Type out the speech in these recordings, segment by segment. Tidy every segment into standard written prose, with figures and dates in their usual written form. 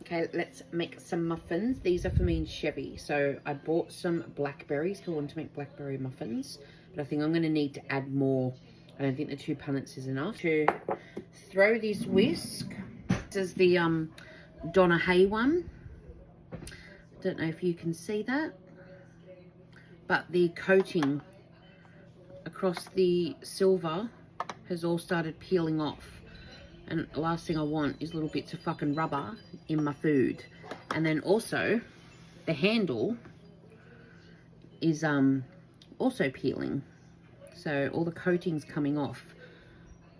Okay, let's make some muffins. These are for me and Chevy. So I bought some blackberries because I want to make blackberry muffins. But I think I'm going to need to add more. I don't think the 2 punnets is enough. To throw this whisk. This is the Donna Hay one. Don't know if you can see that. But the coating across the silver has all started peeling off. And the last thing I want is little bits of fucking rubber in my food. And then also, the handle is also peeling. So all the coating's coming off.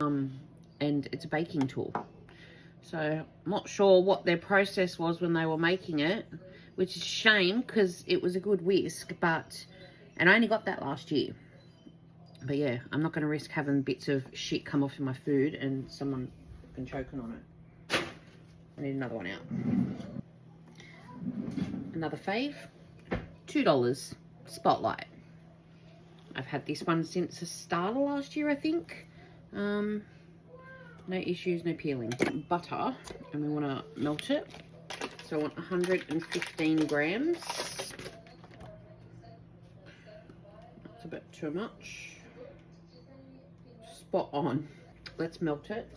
And it's a baking tool. So I'm not sure what their process was when they were making it, which is a shame because it was a good whisk, and I only got that last year. But yeah, I'm not going to risk having bits of shit come off in my food and someone choking on it. I need another one out. Another fave, $2 Spotlight. I've had this one since the start of last year, I think. No issues, no peeling. Butter, and we want to melt it. So I want 115 grams. That's a bit too much. Spot on. Let's melt it.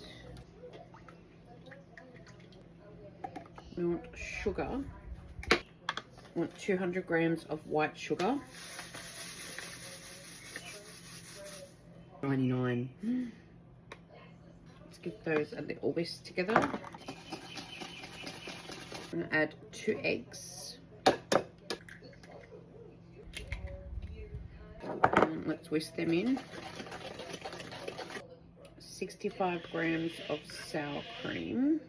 We want sugar. We want 200 grams of white sugar. 99. Let's give those a little whisk together. I'm going to add 2 eggs. And let's whisk them in. 65 grams of sour cream.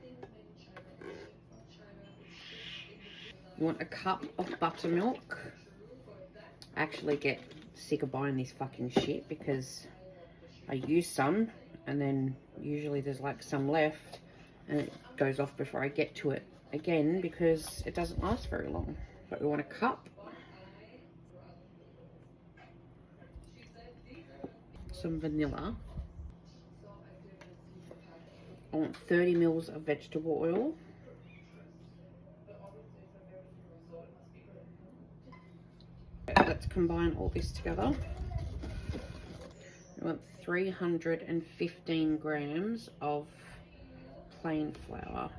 You want a cup of buttermilk. I actually get sick of buying this fucking shit because I use some and then usually there's like some left and it goes off before I get to it again because it doesn't last very long. But we want a cup. Some vanilla. I want 30 mils of vegetable oil. Let's combine all this together. We want 315 grams of plain flour.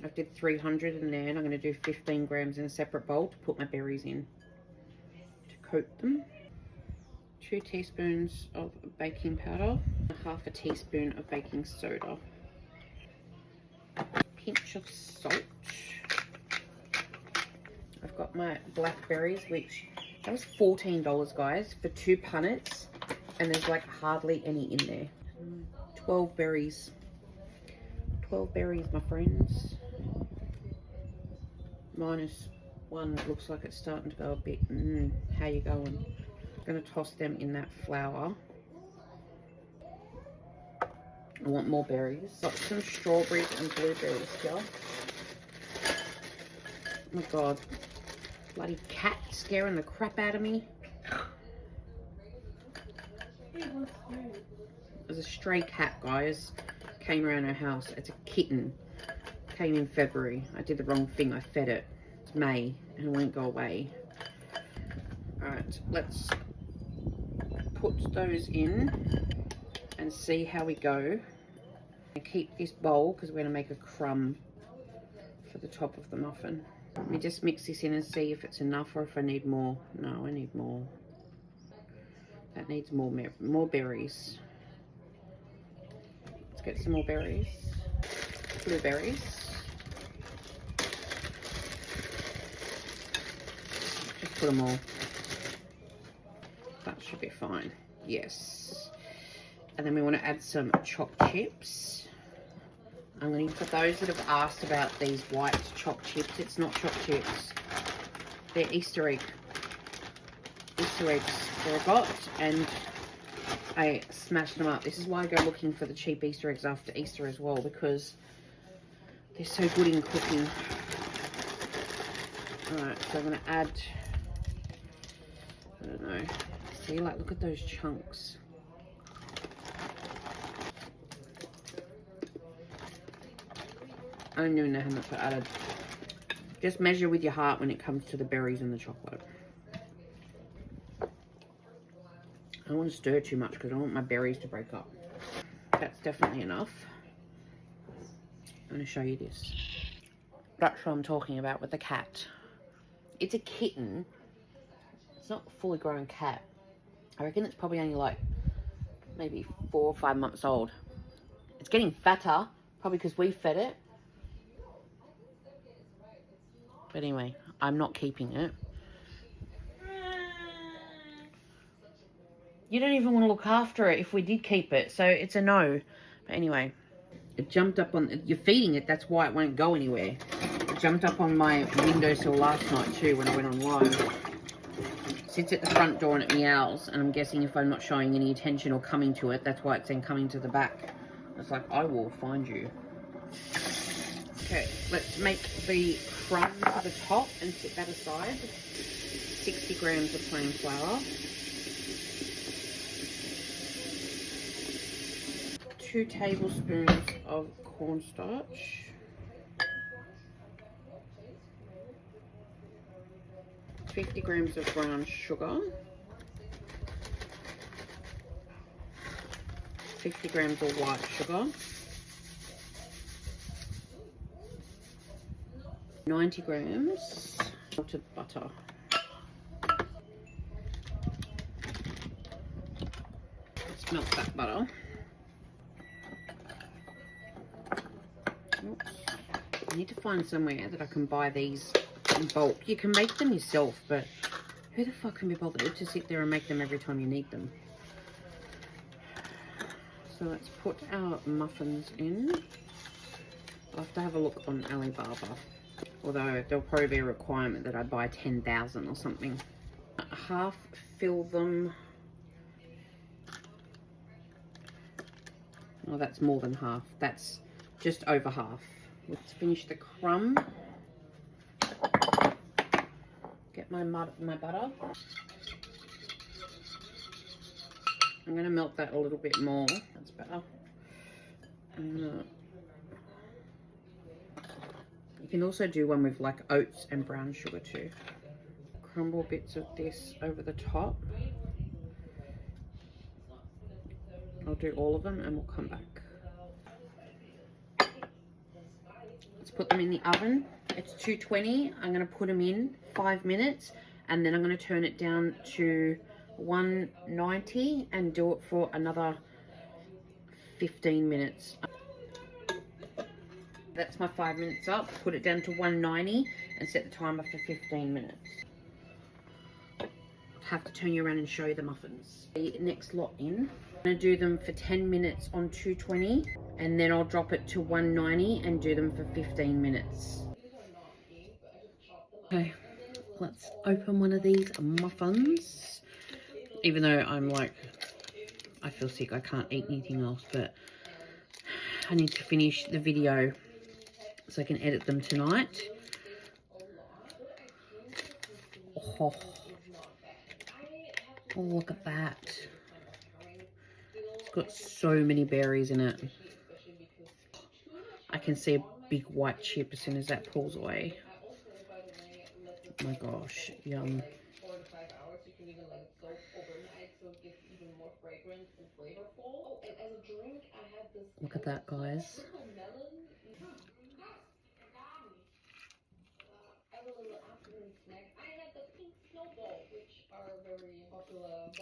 I did 300 in there, and I'm going to do 15 grams in a separate bowl to put my berries in to coat them. 2 teaspoons of baking powder, half a teaspoon of baking soda, pinch of salt. I've got my blackberries, which that was $14, guys, for 2 punnets, and there's like hardly any in there. 12 berries. 12 berries, my friends. Minus 1 looks like it's starting to go a bit. How you going? I'm going to toss them in that flour. I want more berries. Got some strawberries and blueberries here. Oh my god. Bloody cat scaring the crap out of me. There's a stray cat, guys. Came around our house. It's a kitten. Came in February. I did the wrong thing. I fed it. It's May and it won't go away. Alright, let's put those in and see how we go. And keep this bowl because we're going to make a crumb for the top of the muffin. Let me just mix this in and see if it's enough or if I need more. No, I need more. That needs more berries. Let's get some more berries. Blueberries. Just put them all. That should be fine. Yes. And then we want to add some chopped chips. I'm going to, for those that have asked about these white chopped chips, it's not chopped chips. They're Easter eggs that I got, and I smashed them up. This is why I go looking for the cheap Easter eggs after Easter as well, because they're so good in cooking. Alright, so I'm going to add I don't know. See, like, look at those chunks. I don't even know how much I added. Just measure with your heart when it comes to the berries and the chocolate. I don't want to stir too much because I don't want my berries to break up. That's definitely enough. I'm going to show you this. That's what I'm talking about with the cat. It's a kitten. It's not a fully grown cat. I reckon it's probably only like maybe 4 or 5 months old. It's getting fatter, probably because we fed it. But anyway, I'm not keeping it. You don't even want to look after it if we did keep it, so it's a no. But anyway, it jumped up on, you're feeding it, that's why it won't go anywhere. It jumped up on my windowsill last night too when I went on live. Sits at the front door and it meows, and I'm guessing if I'm not showing any attention or coming to it, that's why it's then coming to the back. It's like, I will find you. Okay, let's make the crumb to the top and set that aside. 60 grams of plain flour. 2 tablespoons of cornstarch. 50 grams of brown sugar. 50 grams of white sugar. 90 grams melted butter. Let's melt that butter. Oops. I need to find somewhere that I can buy these in bulk. You can make them yourself, but who the fuck can be bothered to sit there and make them every time you need them? So let's put our muffins in. I'll have to have a look on Alibaba. Although there'll probably be a requirement that I buy 10,000 or something. Half fill them. Oh, that's more than half. That's just over half. Let's finish the crumb. Get my butter. I'm going to melt that a little bit more. That's better. You can also do one with like oats and brown sugar too. Crumble bits of this over the top. I'll do all of them and we'll come back. Let's put them in the oven. It's 220. I'm going to put them in 5 minutes and then I'm going to turn it down to 190 and do it for another 15 minutes. That's my 5 minutes up. Put it down to 190 and set the timer for 15 minutes. Have to turn you around and show you the muffins. The next lot in. I'm going to do them for 10 minutes on 220 and then I'll drop it to 190 and do them for 15 minutes. Okay, let's open one of these muffins. Even though I'm like, I feel sick, I can't eat anything else, but I need to finish the video so I can edit them tonight. Oh, look at that. It's got so many berries in it. I can see a big white chip as soon as that pulls away. Oh my gosh, yum. Look at that, guys.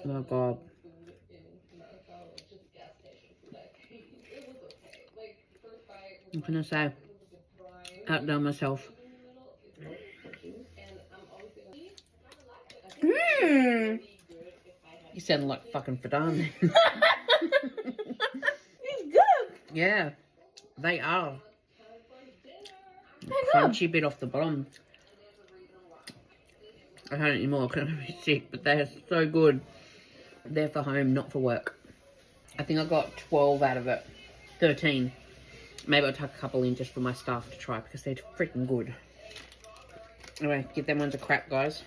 Oh god. I'm gonna say, outdone myself. You sound like fucking Fadane. It's good. Yeah, they are. Crunchy bit off the bottom. I don't anymore because I'm sick, but they are so good. They're for home, not for work. I think I got 12 out of it. 13. Maybe I'll tuck a couple in just for my staff to try because they're freaking good. Anyway, give them ones a crack, guys.